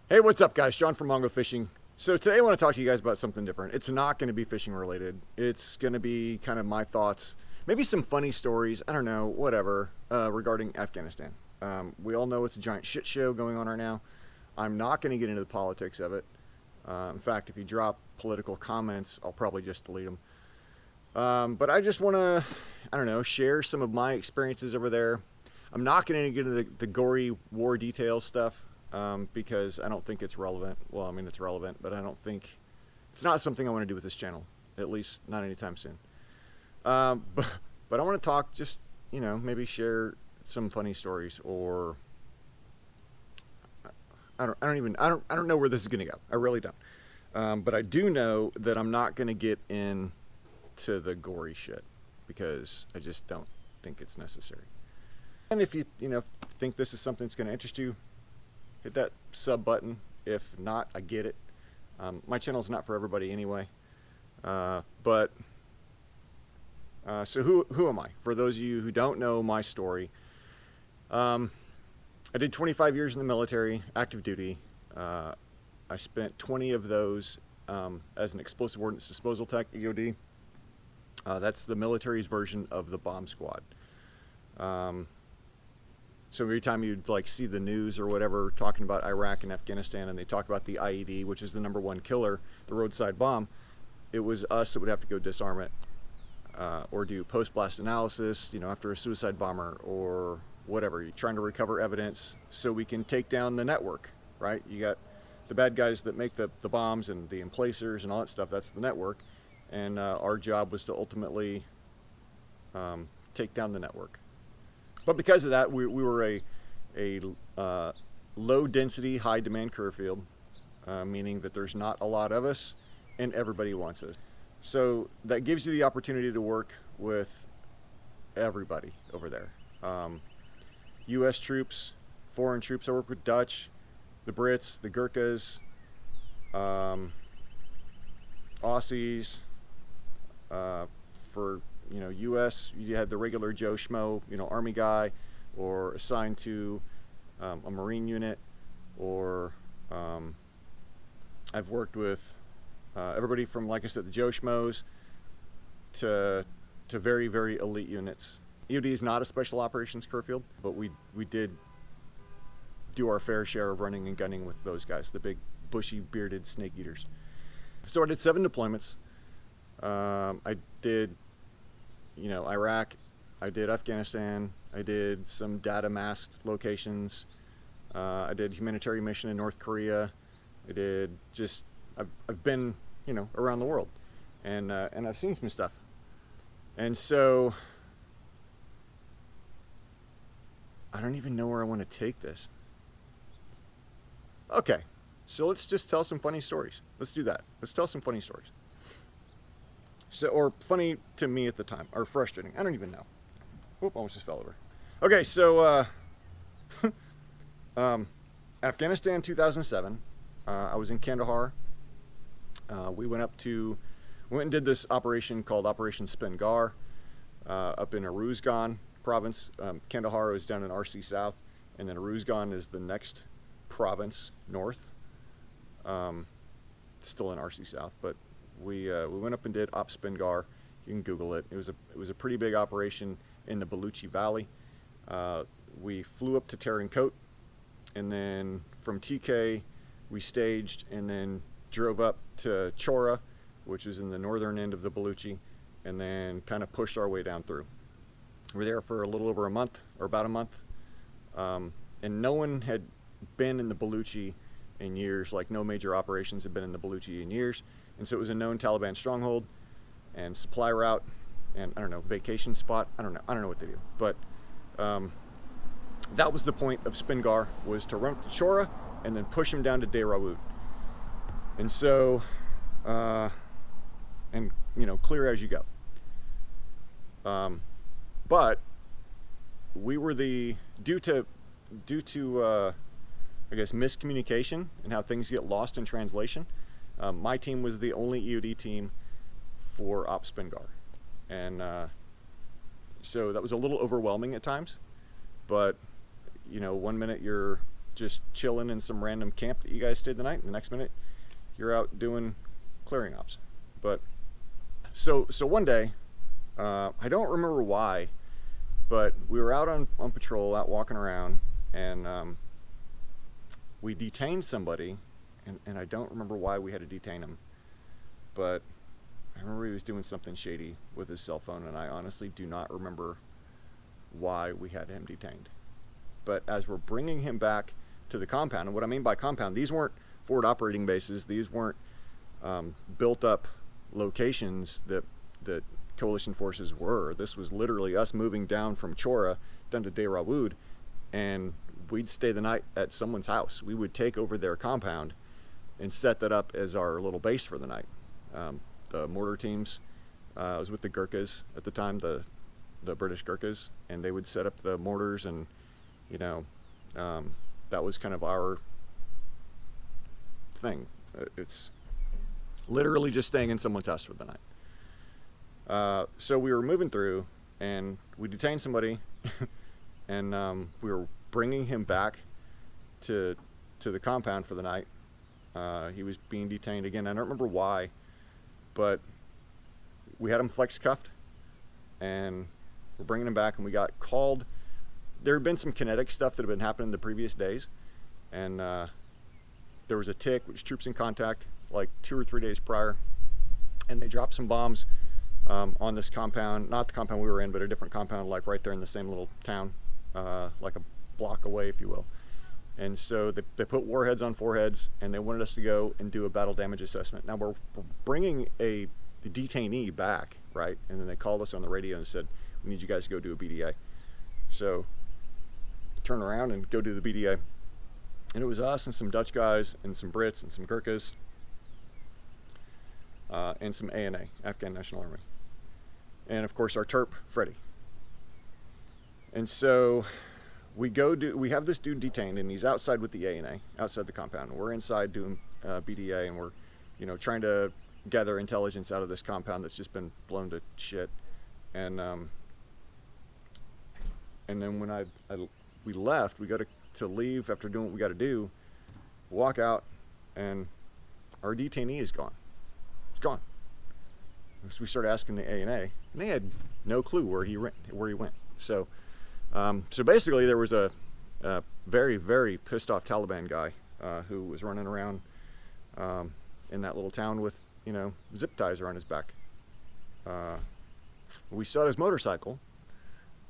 Hey, what's up, guys? John from Mongo Fishing. So today I want to talk to you guys about something different. It's not going to be fishing related. It's going to be kind of my thoughts, maybe some funny stories, I don't know, whatever, regarding Afghanistan. We all know it's a giant shit show going on right now. I'm not going to get into the politics of it. In fact, if you drop political comments, I'll probably just delete them. But I just want to, I don't know, share some of my experiences over there. I'm not going to get into the gory war details stuff. Because I don't think it's relevant. Well, I mean, it's relevant, but I don't think it's not something I want to do with this channel, at least not anytime soon. But I want to talk, just, you know, maybe share some funny stories, or I don't know where this is going to go. I really don't. But I do know that I'm not going to get into the gory shit because I just don't think it's necessary. And if you think this is something that's going to interest you, hit that sub button. If not, I get it. My channel is not for everybody anyway. So who am I? For those of you who don't know my story, I did 25 years in the military, active duty. I spent 20 of those as an explosive ordnance disposal tech, EOD. That's the military's version of the bomb squad. So every time you'd like see the news or whatever talking about Iraq and Afghanistan, and they talk about the IED, which is the #1 killer, the roadside bomb, it was us that would have to go disarm it, or do post-blast analysis, after a suicide bomber or whatever. You're trying to recover evidence so we can take down the network, right? You got the bad guys that make the bombs and the emplacers and all that stuff. That's the network, and our job was to ultimately take down the network. But because of that, we were a low density, high demand career field, meaning that there's not a lot of us and everybody wants us. So that gives you the opportunity to work with everybody over there. US troops, foreign troops. I work with Dutch, the Brits, the Gurkhas, Aussies. For US, you had the regular Joe Schmo, Army guy, or assigned to a Marine unit, or I've worked with everybody from, like I said, the Joe Schmoes to very, very elite units. EOD is not a special operations career field, but we did do our fair share of running and gunning with those guys, the big bushy bearded snake eaters. So I did 7 deployments. I did Iraq, I did Afghanistan, I did some data masked locations, I did humanitarian mission in North Korea, I've been, around the world, and I've seen some stuff. And so, I don't even know where I want to take this. Okay, so let's just tell some funny stories. Let's do that. Let's tell some funny stories. So, or funny to me at the time, or frustrating. I don't even know. Whoop, almost just fell over. Okay, so Afghanistan 2007. I was in Kandahar. We went and did this operation called Operation Spin Gar up in Uruzgan province. Kandahar is down in RC South, and then Uruzgan is the next province north. Still in RC South, but we went up and did Op Spin Gar. You can Google it. It was a pretty big operation in the Baluchi Valley. We flew up to Tarankot, and then from TK we staged and then drove up to Chora, which is in the northern end of the Baluchi, and then kind of pushed our way down through. We were there for a little over a month, or about a month, and no one had been in the Baluchi in years. Like, no major operations had been in the Baluchi in years. And so it was a known Taliban stronghold and supply route, and I don't know, vacation spot. I don't know what they do. But that was the point of Spin Gar, was to run to Chora and then push him down to Dehrawood. And so, clear as you go. But we were due to I guess miscommunication and how things get lost in translation. My team was the only EOD team for Op Spin Gar, and so that was a little overwhelming at times. But 1 minute you're just chilling in some random camp that you guys stayed the night, and the next minute you're out doing clearing ops. But so one day, I don't remember why, but we were out on patrol, out walking around, and we detained somebody, and I don't remember why we had to detain him, but I remember he was doing something shady with his cell phone, and I honestly do not remember why we had him detained. But as we're bringing him back to the compound, and what I mean by compound, these weren't forward operating bases, these weren't built up locations that coalition forces were. This was literally us moving down from Chora down to Deir Dawood, and we'd stay the night at someone's house. We would take over their compound and set that up as our little base for the night. The mortar teams, I was with the Gurkhas at the time, the British Gurkhas, and they would set up the mortars, and you know, that was kind of our thing. It's literally just staying in someone's house for the night. So we were moving through, and we detained somebody, and we were bringing him back to the compound for the night. He was being detained again. I don't remember why, but we had him flex cuffed, and we're bringing him back, and we got called. There had been some kinetic stuff that had been happening the previous days, and there was a tick, which troops in contact, like 2 or 3 days prior, and they dropped some bombs on this compound, not the compound we were in, but a different compound, like right there in the same little town, like a block away, if you will. And so they put warheads on foreheads, and they wanted us to go and do a battle damage assessment. Now we're bringing a detainee back, right? And then they called us on the radio and said, we need you guys to go do a BDA. So turn around and go do the BDA. And it was us and some Dutch guys and some Brits and some Gurkhas and some ANA, Afghan National Army. And of course our Terp, Freddie. And so we have this dude detained, and he's outside with the ANA, outside the compound. We're inside doing BDA, and we're, you know, trying to gather intelligence out of this compound that's just been blown to shit. And then when we left, we got to leave after doing what we got to do, walk out, and our detainee is gone. It's gone. So we started asking the ANA, and they had no clue where he went. So basically, there was a very, very pissed off Taliban guy who was running around in that little town with, you know, zip ties around his back. We saw his motorcycle,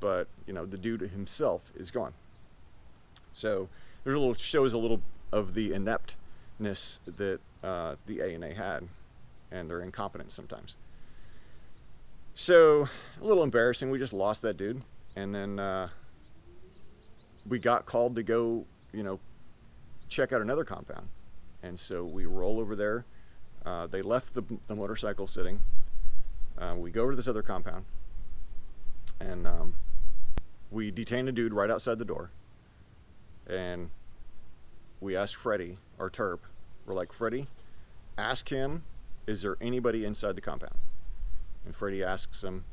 but you know, the dude himself is gone. So shows a little of the ineptness that the ANA had, and their incompetence sometimes. So a little embarrassing. We just lost that dude, and then we got called to go, you know, check out another compound, and so we roll over there. They left the motorcycle sitting. We go over to this other compound, and we detain a dude right outside the door, and we ask Freddie, our Terp, we're like, Freddie, ask him, is there anybody inside the compound? And Freddie asks him,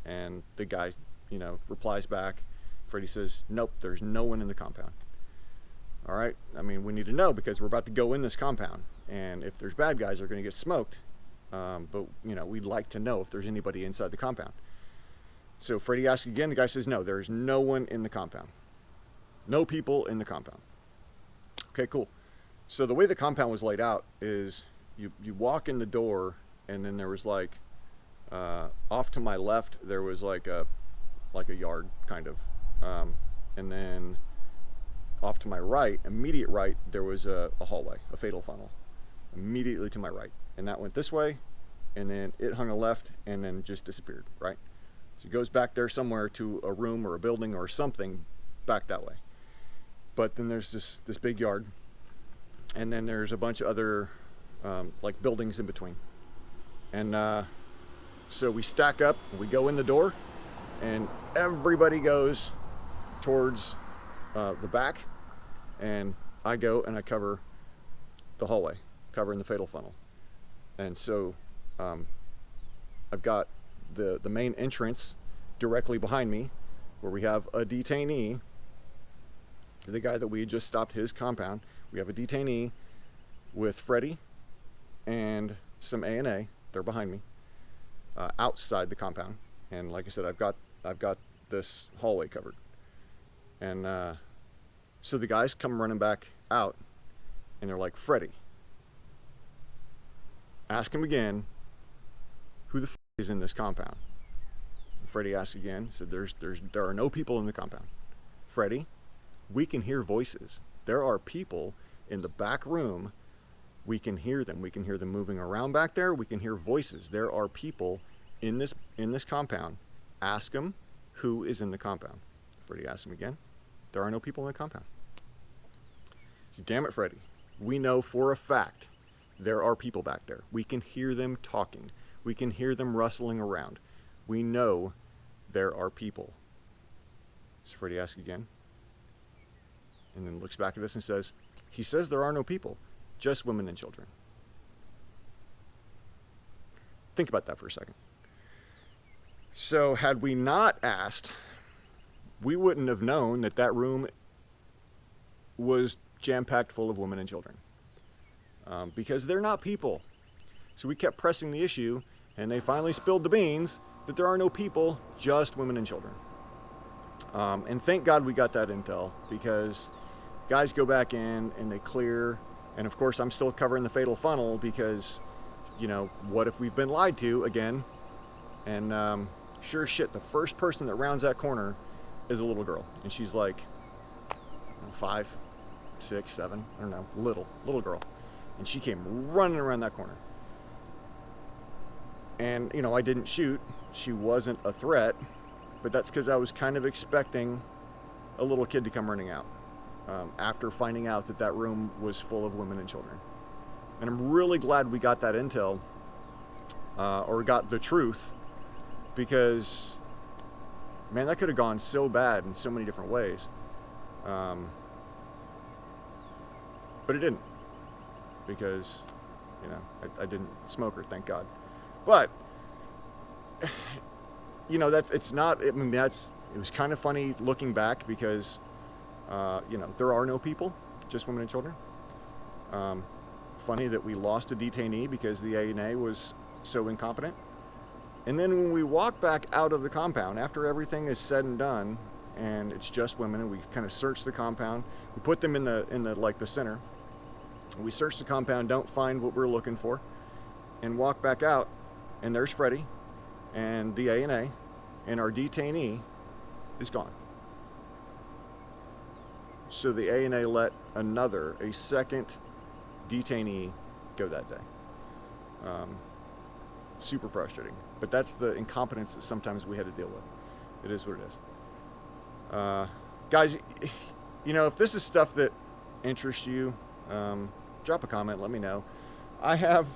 and the guy, you know, replies back. Freddie says, nope, there's no one in the compound. All right, I mean, we need to know, because we're about to go in this compound, and if there's bad guys, they're going to get smoked. But you know, we'd like to know if there's anybody inside the compound. So Freddie asks again. The guy says, no, there's no one in the compound. No people in the compound. Okay, cool. So the way the compound was laid out is you walk in the door, and then there was like off to my left there was like a yard kind of, and then off to my right, immediate right, there was a hallway, a fatal funnel, immediately to my right, and that went this way, and then it hung a left, and then just disappeared, right? So it goes back there somewhere to a room or a building or something back that way. But then there's this big yard, and then there's a bunch of other like buildings in between. And so we stack up, and we go in the door, and everybody goes towards the back, and I go and I cover the hallway, covering the fatal funnel. And so I've got the main entrance directly behind me, where we have a detainee, the guy that we had just stopped his compound. We have a detainee with Freddie and some A&A. They're behind me, outside the compound. And like I said, I've got this hallway covered. And so the guys come running back out, and they're like, Freddie, ask him again who the f is in this compound. And Freddie asked again, said there are no people in the compound. Freddie, we can hear voices. There are people in the back room. We can hear them. We can hear them moving around back there. We can hear voices. There are people in this compound. Ask them who is in the compound. Freddie asked him again. There are no people in the compound. He said, damn it, Freddie. We know for a fact there are people back there. We can hear them talking. We can hear them rustling around. We know there are people. So Freddie asks again, and then looks back at us and says, he says there are no people, just women and children. Think about that for a second. So had we not asked, we wouldn't have known that that room was jam-packed full of women and children, because they're not people. So we kept pressing the issue, and they finally spilled the beans that there are no people, just women and children. And thank God we got that intel, because guys go back in and they clear, and of course I'm still covering the fatal funnel because, you know, what if we've been lied to again? And sure as shit, the first person that rounds that corner is a little girl, and she's like 5, 6, 7, I don't know, little girl, and she came running around that corner. And you know, I didn't shoot. She wasn't a threat, but that's because I was kind of expecting a little kid to come running out after finding out that that room was full of women and children. And I'm really glad we got that intel, or got the truth, because man, that could have gone so bad in so many different ways. But it didn't, because, you know, I didn't smoke her, thank God. But, you know, it was kind of funny looking back, because, you know, there are no people, just women and children. Funny that we lost a detainee because the A&A was so incompetent. And then when we walk back out of the compound, after everything is said and done, and it's just women, and we kind of search the compound, we put them in the center. We search the compound, don't find what we're looking for, and walk back out, and there's Freddie and the A&A, and our detainee is gone. So the A&A let a second detainee go that day. Super frustrating, but that's the incompetence that sometimes we had to deal with. It is what it is. Guys, you know, if this is stuff that interests you, drop a comment, let me know. I have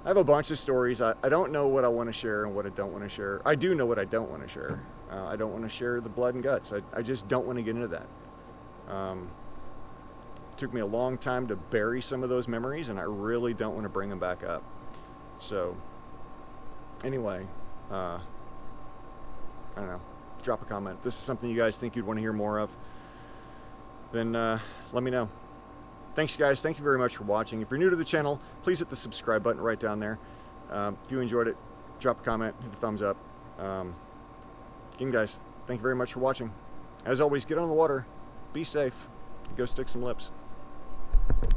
a bunch of stories. I don't know what I want to share and what I don't want to share. I do know what I don't want to share. I don't want to share the blood and guts. I just don't want to get into that. It took me a long time to bury some of those memories, and I really don't want to bring them back up. So anyway, I don't know, drop a comment. If this is something you guys think you'd want to hear more of, then let me know. Thanks, guys. Thank you very much for watching. If you're new to the channel, please hit the subscribe button right down there. If you enjoyed it, drop a comment, hit a thumbs up. Again, guys, thank you very much for watching. As always, get on the water, be safe, and go stick some lips.